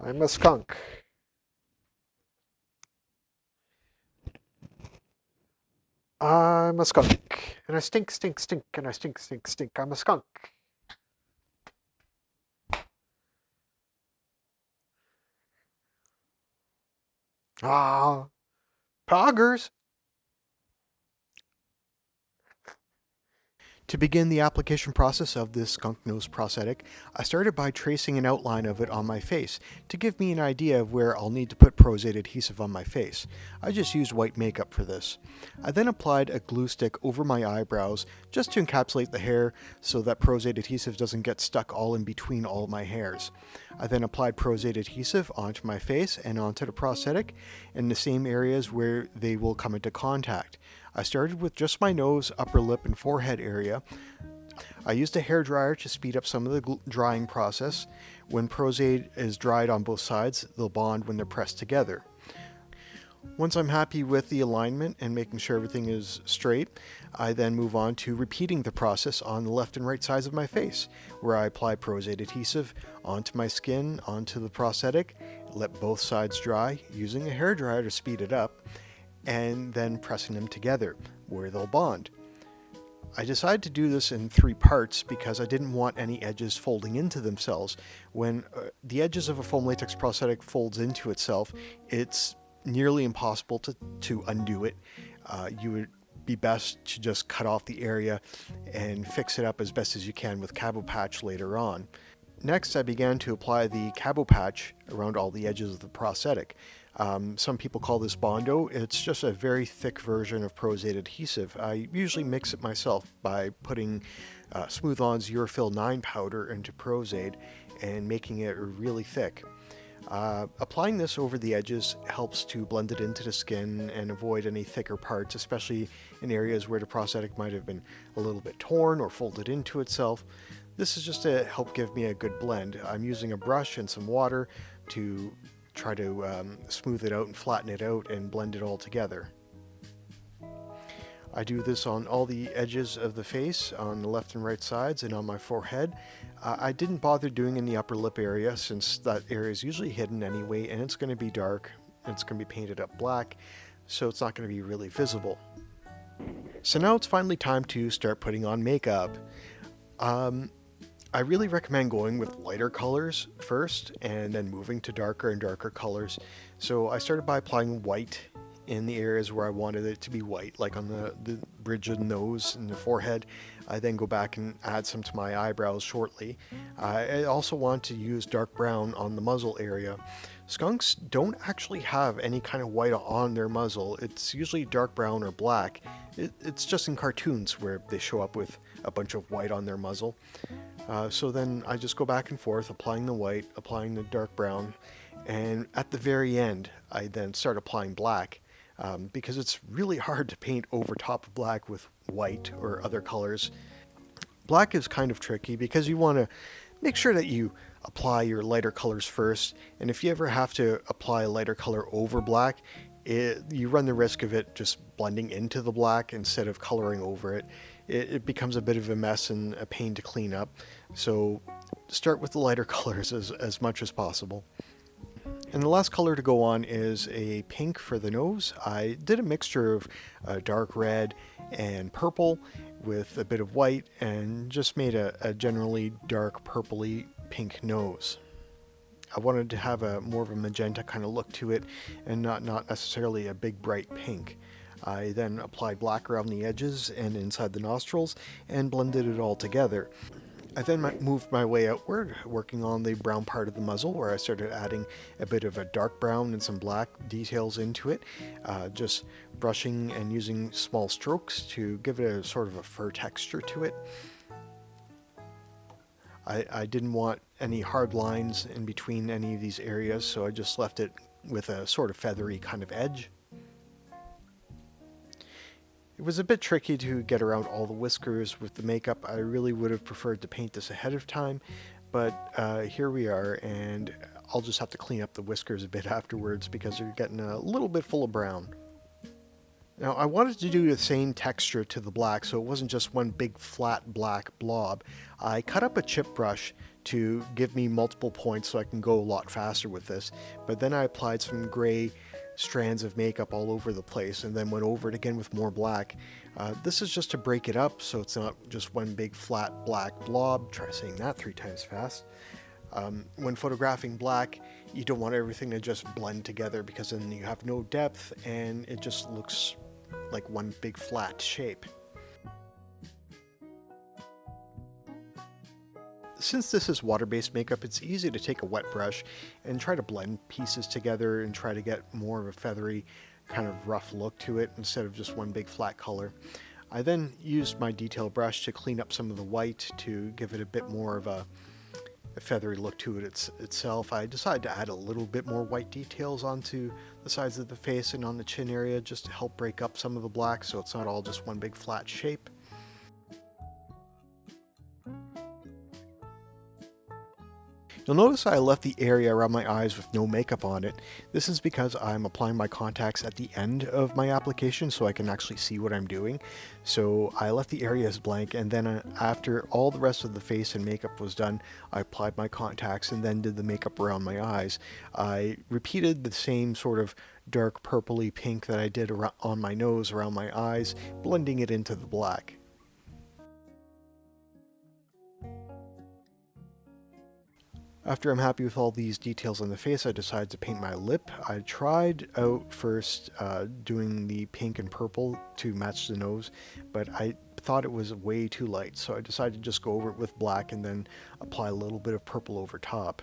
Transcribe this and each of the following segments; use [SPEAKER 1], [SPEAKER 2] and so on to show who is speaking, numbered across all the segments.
[SPEAKER 1] I'm a skunk. I'm a skunk. And I stink, stink, stink, and I stink, stink, stink. I'm a skunk. Ah, poggers. To begin the application process of this Skunk Nose prosthetic, I started by tracing an outline of it on my face to give me an idea of where I'll need to put Prosade adhesive on my face. I just used white makeup for this. I then applied a glue stick over my eyebrows just to encapsulate the hair so that Prosade adhesive doesn't get stuck all in between all of my hairs. I then applied Prosade adhesive onto my face and onto the prosthetic in the same areas where they will come into contact. I started with just my nose, upper lip, and forehead area. I used a hair dryer to speed up some of the drying process. When Prosade is dried on both sides, they'll bond when they're pressed together. Once I'm happy with the alignment and making sure everything is straight, I then move on to repeating the process on the left and right sides of my face, where I apply Prosade adhesive onto my skin, onto the prosthetic, let both sides dry using a hair dryer to speed it up, and then pressing them together where they'll bond. I decided to do this in 3 parts because I didn't want any edges folding into themselves. When the edges of a foam latex prosthetic folds into itself, it's nearly impossible to undo it. You would be best to just cut off the area and fix it up as best as you can with Cabo Patch later on. Next, I began to apply the Cabo Patch around all the edges of the prosthetic. Some people call this Bondo. It's just a very thick version of Prosade adhesive. I usually mix it myself by putting Smooth On's Urafil 9 powder into Prosade and making it really thick. Applying this over the edges helps to blend it into the skin and avoid any thicker parts, especially in areas where the prosthetic might have been a little bit torn or folded into itself. This is just to help give me a good blend. I'm using a brush and some water to try to smooth it out and flatten it out and blend it all together. I do this on all the edges of the face, on the left and right sides, and on my forehead. I didn't bother doing in the upper lip area since that area is usually hidden anyway, and it's going to be dark, and it's going to be painted up black, so it's not going to be really visible. So now it's finally time to start putting on makeup. I really recommend going with lighter colors first and then moving to darker and darker colors. So I started by applying white in the areas where I wanted it to be white, like on the bridge of the nose and the forehead. I then go back and add some to my eyebrows shortly. I also want to use dark brown on the muzzle area. Skunks don't actually have any kind of white on their muzzle. It's usually dark brown or black. It's just in cartoons where they show up with a bunch of white on their muzzle. So then I just go back and forth, applying the white, applying the dark brown, and at the very end, I then start applying black because it's really hard to paint over top of black with white or other colors. Black is kind of tricky because you want to make sure that you apply your lighter colors first, and if you ever have to apply a lighter color over black, you run the risk of it just blending into the black instead of coloring over it. It becomes a bit of a mess and a pain to clean up. So start with the lighter colors as much as possible. And the last color to go on is a pink for the nose. I did a mixture of dark red and purple with a bit of white and just made a generally dark purpley pink nose. I wanted to have a more of a magenta kind of look to it and not necessarily a big bright pink. I then applied black around the edges and inside the nostrils and blended it all together. I then moved my way outward, working on the brown part of the muzzle where I started adding a bit of a dark brown and some black details into it, just brushing and using small strokes to give it a sort of a fur texture to it. I didn't want any hard lines in between any of these areas, so I just left it with a sort of feathery kind of edge. It was a bit tricky to get around all the whiskers with the makeup. I really would have preferred to paint this ahead of time, but here we are, and I'll just have to clean up the whiskers a bit afterwards because they're getting a little bit full of brown. Now I wanted to do the same texture to the black so it wasn't just one big flat black blob. I cut up a chip brush to give me multiple points so I can go a lot faster with this, but then I applied some gray strands of makeup all over the place and then went over it again with more black. This is just to break it up so it's not just one big flat black blob. Try saying that 3 times fast. When photographing black, you don't want everything to just blend together because then you have no depth and it just looks like one big flat shape. Since this is water-based makeup, it's easy to take a wet brush and try to blend pieces together and try to get more of a feathery kind of rough look to it instead of just one big flat color. I then used my detail brush to clean up some of the white to give it a bit more of a feathery look to it itself. I decided to add a little bit more white details onto the sides of the face and on the chin area just to help break up some of the black so it's not all just one big flat shape. You'll notice I left the area around my eyes with no makeup on it. This is because I'm applying my contacts at the end of my application so I can actually see what I'm doing. So I left the areas blank, and then after all the rest of the face and makeup was done, I applied my contacts and then did the makeup around my eyes. I repeated the same sort of dark purpley pink that I did on my nose around my eyes, blending it into the black. After I'm happy with all these details on the face, I decided to paint my lip. I tried out first doing the pink and purple to match the nose, but I thought it was way too light, so I decided to just go over it with black and then apply a little bit of purple over top.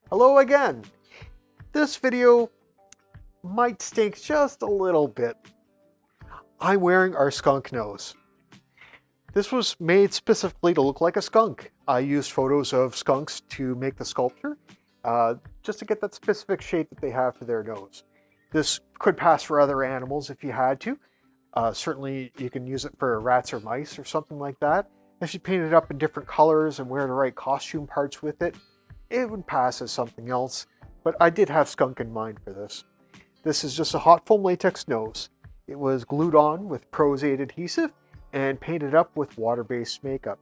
[SPEAKER 1] Hello again! This video might stink just a little bit. I'm wearing our skunk nose. This was made specifically to look like a skunk. I used photos of skunks to make the sculpture, just to get that specific shape that they have for their nose. This could pass for other animals if you had to. Certainly you can use it for rats or mice or something like that. If you paint it up in different colors and wear the right costume parts with it, it would pass as something else. But I did have skunk in mind for this. This is just a hot foam latex nose. It was glued on with Prosthetic adhesive and painted up with water-based makeup.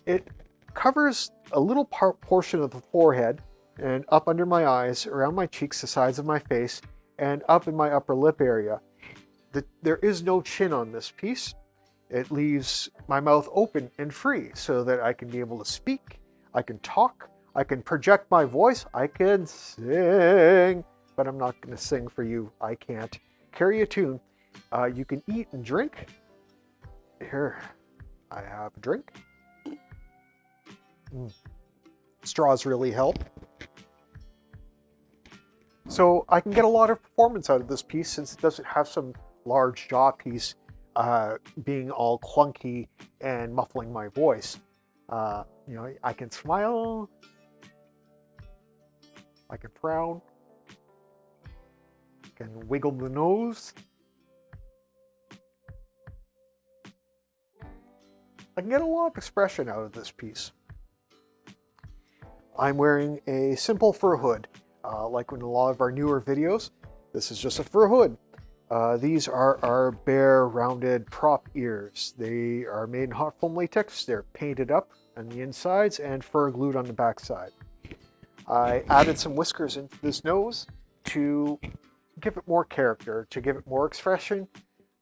[SPEAKER 1] It covers a little portion of the forehead and up under my eyes, around my cheeks, the sides of my face, and up in my upper lip area. There is no chin on this piece. It leaves my mouth open and free so that I can be able to speak, I can talk, I can project my voice, I can sing, but I'm not going to sing for you. I can't carry a tune. You can eat and drink. Here, I have a drink. Straws really help. So I can get a lot of performance out of this piece since it doesn't have some large jaw piece being all clunky and muffling my voice. You know, I can smile, I can frown, I can wiggle the nose. I can get a lot of expression out of this piece. I'm wearing a simple fur hood, like in a lot of our newer videos. This is just a fur hood. These are our bare rounded prop ears. They are made in hot foam latex. They're painted up on the insides and fur glued on the backside. I added some whiskers into this nose to give it more character, to give it more expression,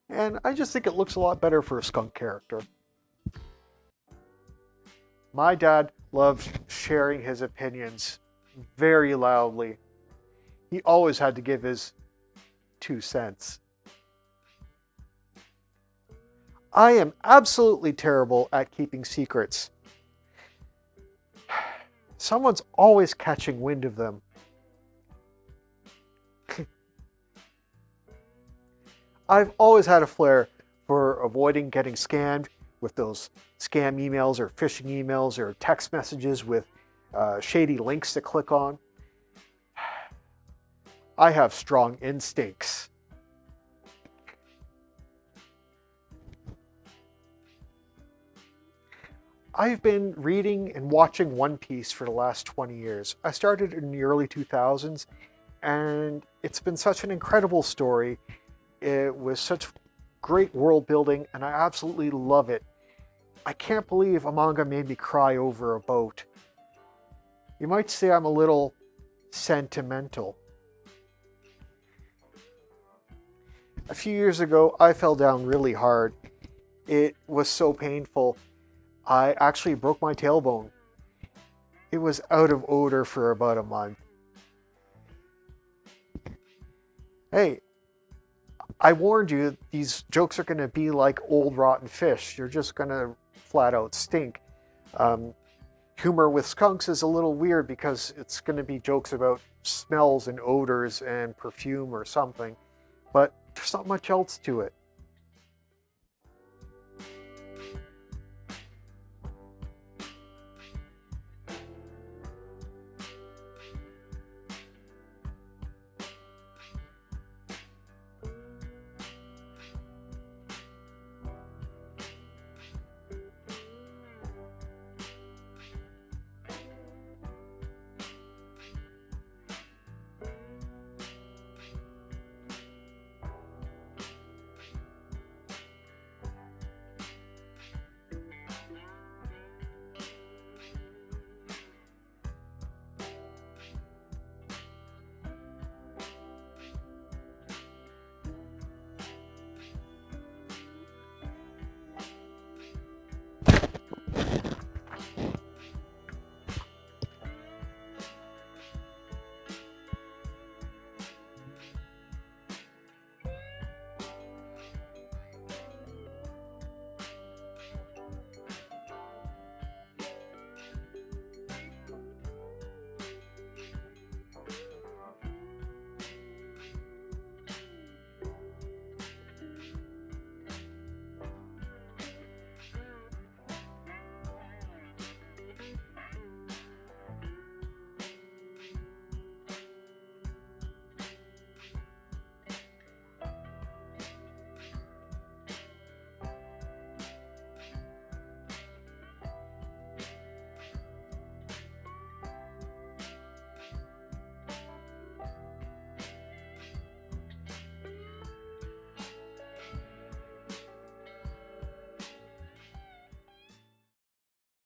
[SPEAKER 1] and I just think it looks a lot better for a skunk character. My dad loved sharing his opinions very loudly. He always had to give his 2 cents. I am absolutely terrible at keeping secrets. Someone's always catching wind of them. I've always had a flair for avoiding getting scammed with those scam emails or phishing emails or text messages with shady links to click on. I have strong instincts. I've been reading and watching One Piece for the last 20 years. I started in the early 2000s, And it's been such an incredible story. It was such great world building, and I absolutely love it. I can't believe a manga made me cry over a boat. You might say I'm a little sentimental. A few years ago, I fell down really hard. It was so painful. I actually broke my tailbone. It was out of odor for about a month. Hey, I warned you, these jokes are going to be like old rotten fish. You're just going to flat out stink. Humor with skunks is a little weird because it's going to be jokes about smells and odors and perfume or something, but there's not much else to it.